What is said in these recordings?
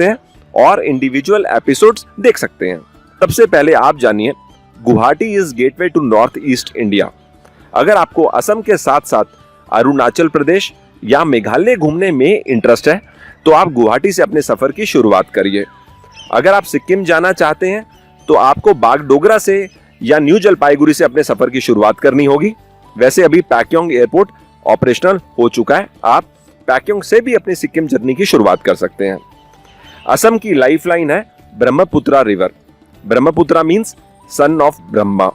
सकते हैं और इंडिविजुअल एपिसोड्स देख सकते हैं। सबसे पहले आप जानिए Guwahati is gateway to north east India. अगर आपको असम के साथ साथ अरुणाचल प्रदेश या मेघालय घूमने में इंटरेस्ट है तो आप गुवाहाटी से अपने सफर की शुरुआत करिए। अगर आप सिक्किम जाना चाहते हैं तो आपको बागडोगरा से या न्यू जलपाईगुड़ी से अपने सफर की शुरुआत करनी होगी। वैसे अभी पैक्योंग एयरपोर्ट ऑपरेशनल हो चुका है, आप पैक्योंग से भी अपनी सिक्किम जर्नी की शुरुआत कर सकते हैं। असम की लाइफलाइन है Brahmaputra river. Brahmaputra means son of Brahma.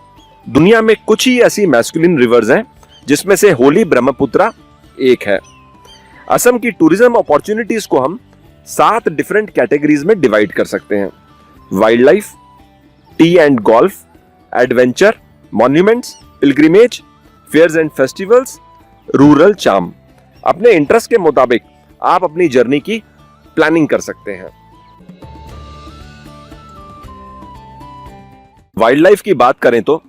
दुनिया में कुछ ही ऐसी मैस्कुलिन रिवर्स हैं जिसमें से होली ब्रह्मपुत्रा एक है। असम की टूरिज्म अपॉर्चुनिटीज को हम 7 डिफरेंट कैटेगरीज में डिवाइड कर सकते हैं। Wildlife, tea and golf, adventure, monuments, pilgrimage, fairs and festivals, rural charm. अपने इंटरेस्ट के मुताबिक आप अपनी जर्नी की प्लानिंग कर सकते हैं। वाइल्ड लाइफ की बात करें तो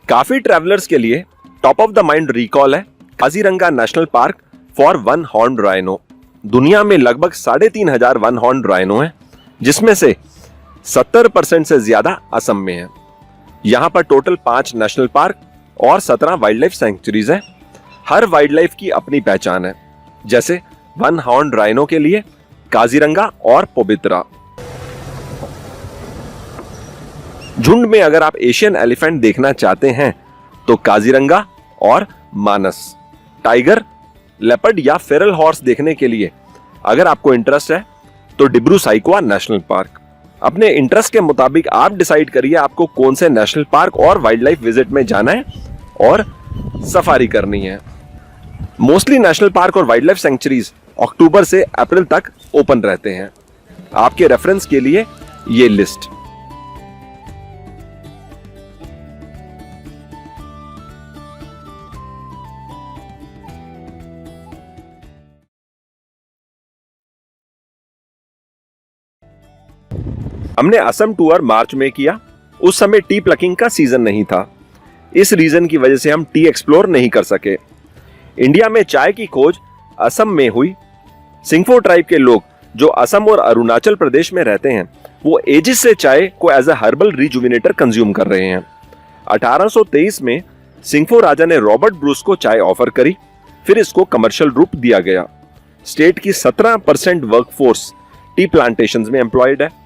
काफी ट्रैवलर्स के लिए top of the mind recall है Kaziranga national park for one horn rhino. दुनिया में लगभग 3,500 वन हॉर्न राइनो हैं, जिसमें से 70% से ज्यादा असम में है। यहां पर टोटल 5 नेशनल पार्क और 17 वाइल्ड लाइफ सेंचुरीज हैं। हर वाइल्ड लाइफ की अपनी पहचान है, जैसे वन हॉर्न राइनो के लिए काजीरंगा और पवित्रा। झुंड में अगर आप एशियन एलिफेंट देखना चाहते हैं तो काजीरंगा और मानस। टाइगर, लेपर्ड या फेरल हॉर्स देखने के लिए अगर आपको इंटरेस्ट है तो डिब्रू साइखोवा नेशनल पार्क। अपने इंटरेस्ट के मुताबिक आप डिसाइड करिए आपको कौन से नेशनल पार्क और वाइल्ड लाइफ विजिट में जाना है और सफारी करनी है। मोस्टली नेशनल पार्क और वाइल्ड लाइफ सेंचुरीज अक्टूबर से अप्रैल तक ओपन रहते हैं। आपके रेफरेंस के लिए ये लिस्ट। हमने असम टूर मार्च में किया। उस समय टी प्लकिंग का सीजन नहीं था। इस रीजन की वजह से हम टी एक्सप्लोर नहीं कर सके। इंडिया में चाय की खोज असम में हुई। सिंगफो ट्राइब के लोग जो असम और अरुणाचल प्रदेश में रहते हैं वो एजिस से चाय को एज अ हर्बल रिजुविनेटर कंज्यूम कर रहे हैं। 1823 में सिंगफो राजा ने रॉबर्ट ब्रूस को चाय ऑफर करी, फिर इसको कमर्शियल रूप दिया गया। स्टेट की 17% वर्कफोर्स टी प्लांटेशंस में एम्प्लॉयड है।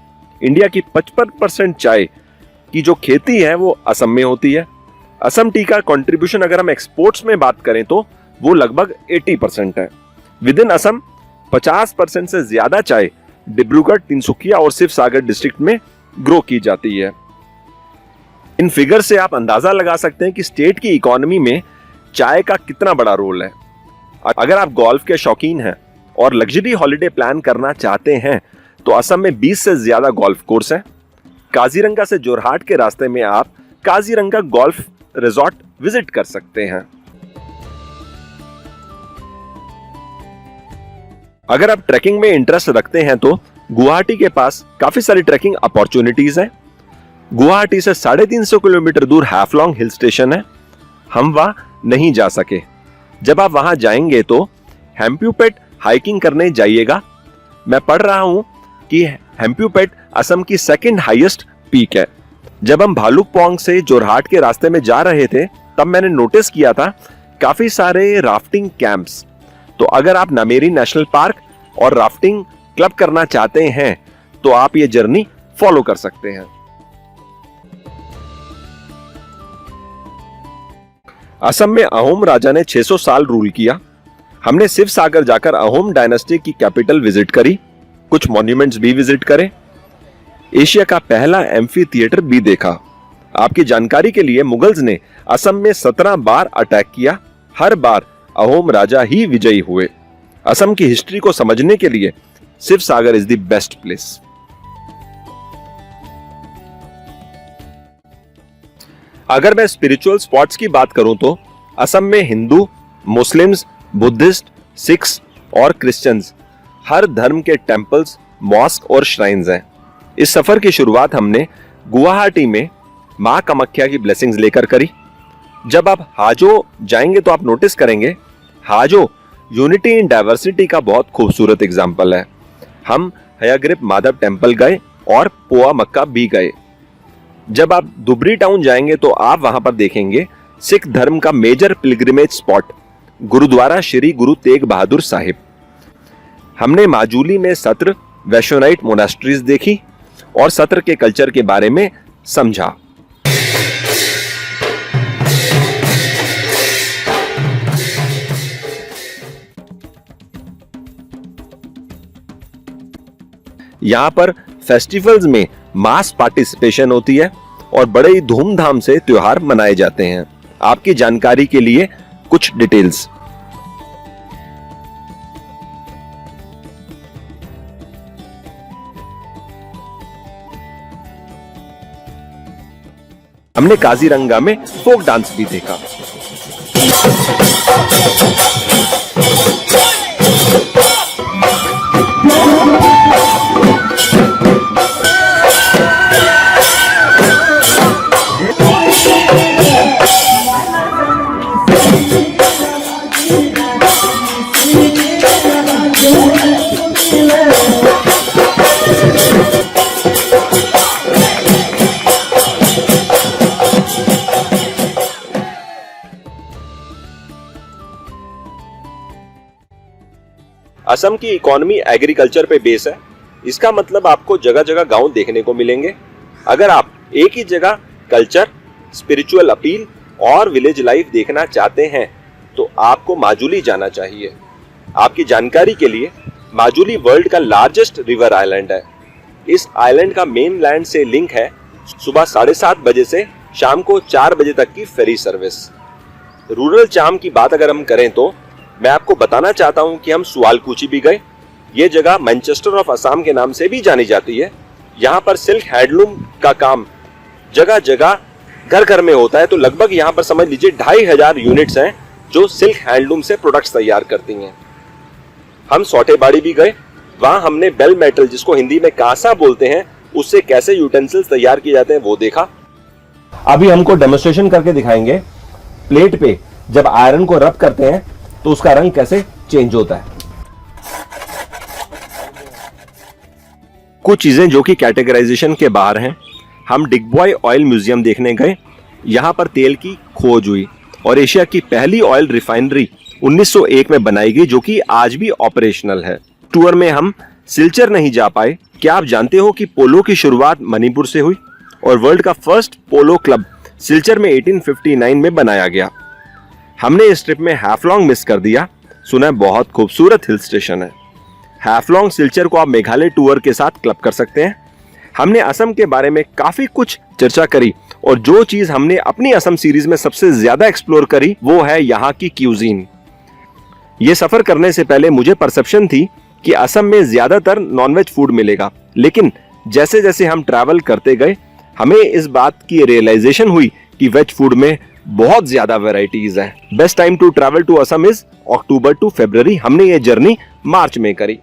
इंडिया की 55% चाय की जो खेती है वो असम में होती है। असम टी का कंट्रीब्यूशन अगर हम एक्सपोर्ट्स में बात करें तो वो लगभग 80% है। विद इन असम 50% से ज्यादा चाय डिब्रूगढ़, तिनसुकिया और शिवसागर डिस्ट्रिक्ट में ग्रो की जाती है। इन फिगर से आप अंदाजा लगा सकते हैं कि स्टेट की इकोनॉमी में चाय का कितना बड़ा रोल है। अगर आप गोल्फ के शौकीन हैं और लग्जरी हॉलिडे प्लान करना चाहते हैं तो असम में 20 से ज्यादा गोल्फ कोर्स हैं। काजीरंगा से जोरहाट के रास्ते में आप काजीरंगा गोल्फ रिजॉर्ट विजिट कर सकते हैं। अगर आप ट्रैकिंग में इंटरेस्ट रखते हैं तो गुवाहाटी के पास काफी सारी ट्रैकिंग अपॉर्चुनिटीज हैं। गुवाहाटी से 350 किलोमीटर दूर हैफलॉन्ग हिल स्टेशन है। हम वहां नहीं जा सके। जब आप वहां जाएंगे तो हेम्प्यूपेट हाइकिंग करने जाइएगा। मैं पढ़ रहा हूं कि हेम्प्यूपेट असम की 2nd हाईएस्ट पीक है। जब हम भालुकपोंग से जोरहाट के रास्ते में जा रहे थे तब मैंने नोटिस किया था काफी सारे राफ्टिंग कैंप्स। तो अगर आप नामेरी नेशनल पार्क और राफ्टिंग क्लब करना चाहते हैं तो आप ये जर्नी फॉलो कर सकते हैं। असम में अहोम राजा ने 600 साल रूल किया। हमने शिवसागर जाकर अहोम डायनेस्टी की कैपिटल विजिट करी, कुछ मॉन्यूमेंट्स भी विजिट करें। एशिया का पहला एम्फी थिएटर भी देखा। आपकी जानकारी के लिए मुगल्स ने असम में 17 बार अटैक किया। हर बार अहोम राजा ही विजयी हुए। असम की हिस्ट्री को समझने के लिए Shivsagar is the best place. अगर मैं स्पिरिचुअल स्पॉट्स की बात करूं तो असम में हिंदू, मुस्लिम्स, बुद्धिस्ट, सिख्स और क्रिश्चियंस हर धर्म के टेंपल्स, मॉस्क और श्राइन्स हैं। इस सफर की शुरुआत हमने गुवाहाटी में मां कामाख्या की ब्लेसिंग्स लेकर करी। जब आप हाजो जाएंगे तो आप नोटिस करेंगे हाजो यूनिटी इन डाइवर्सिटी का बहुत खूबसूरत एग्जाम्पल है। हम हयाग्रीव माधव टेम्पल गए और पोआ मक्का भी गए। जब आप धुबरी टाउन जाएंगे तो आप वहां पर देखेंगे सिख धर्म का major pilgrimage spot Gurudwara Shri Guru Tegh बहादुर साहिब। हमने माजुली में सत्र वैष्णोनाइट मोनास्ट्रीज देखी और सत्र के कल्चर के बारे में समझा। यहाँ पर फेस्टिवल्स में मास पार्टिसिपेशन होती है और बड़े ही धूमधाम से त्योहार मनाए जाते हैं। आपकी जानकारी के लिए कुछ डिटेल्स। हमने काजीरंगा में फोक डांस भी देखा। असम की इकोनॉमी एग्रीकल्चर पे बेस है। इसका मतलब आपको जगह जगह गांव देखने को मिलेंगे। अगर आप एक ही जगह कल्चर, स्पिरिचुअल अपील और विलेज लाइफ देखना चाहते हैं तो आपको माजुली जाना चाहिए। आपकी जानकारी के लिए माजुली वर्ल्ड का लार्जेस्ट रिवर आइलैंड है। इस आइलैंड का मेन लैंड से लिंक है सुबह 7:30 बजे से शाम को 4 बजे तक की फेरी सर्विस। रूरल चार्म की बात अगर हम करें तो मैं आपको बताना चाहता हूं कि हम सुआलकुची भी गए। ये जगह मैनचेस्टर ऑफ असम के नाम से भी जानी जाती है। यहाँ पर सिल्क हैंडलूम का काम जगह जगह घर घर में होता है। तो लगभग यहाँ पर समझ लीजिए 2500 यूनिट्स हैं जो सिल्क हैंडलूम से प्रोडक्ट्स तैयार करती हैं। हम सौटेबाड़ी भी गए। वहां हमने बेल मेटल, जिसको हिंदी में कांसा बोलते हैं, उससे कैसे यूटेंसिल्स तैयार किए जाते हैं वो देखा। अभी हमको डेमोन्स्ट्रेशन करके दिखाएंगे प्लेट पे जब आयरन को रब करते हैं तो उसका रंग कैसे चेंज होता है। कुछ चीजें जो कि कैटेगराइजेशन के बाहर हैं। हम डिगबॉय ऑयल म्यूजियम देखने गए। यहां पर तेल की खोज हुई और एशिया की पहली ऑयल रिफाइनरी 1901 में बनाई गई, जो कि आज भी ऑपरेशनल है। टूर में हम सिलचर नहीं जा पाए। क्या आप जानते हो कि पोलो की शुरुआत मणिपुर से हुई और वर्ल्ड का फर्स्ट पोलो क्लब सिलचर में 1859 में बनाया गया। हमने इस ट्रिप में हैफलॉन्ग मिस कर दिया। सुना है बहुत खूबसूरत हिल स्टेशन है। हैफलॉन्ग सिलचर को आप मेघालय टूर के साथ क्लब कर सकते हैं। हमने असम के बारे में काफी कुछ चर्चा करी और जो चीज हमने अपनी असम सीरीज में सबसे ज्यादा एक्सप्लोर करी वो है यहाँ की क्यूजीन। ये सफर करने से पहले मुझे परसेप्शन थी कि असम में ज्यादातर नॉनवेज फूड मिलेगा, लेकिन जैसे जैसे हम ट्रैवल करते गए हमें इस बात की रियलाइजेशन हुई कि वेज फूड में बहुत ज्यादा वैरायटीज हैं। Best time to travel to Assam is October to February. हमने ये जर्नी मार्च में करी।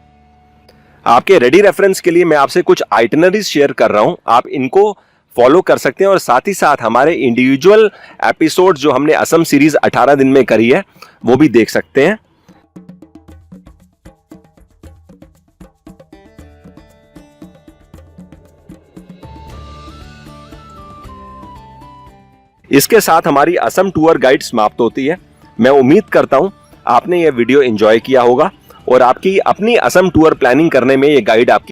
आपके रेडी रेफरेंस के लिए मैं आपसे कुछ आइटनरीज शेयर कर रहा हूं। आप इनको फॉलो कर सकते हैं और साथ ही साथ हमारे इंडिविजुअल एपिसोड जो हमने असम सीरीज 18 दिन में करी है वो भी देख सकते हैं। इसके साथ हमारी असम टूर गाइड समाप्त होती है। मैं उम्मीद करता हूं आपने यह वीडियो एंजॉय किया होगा और आपकी अपनी असम टूर प्लानिंग करने में ये गाइड आपकी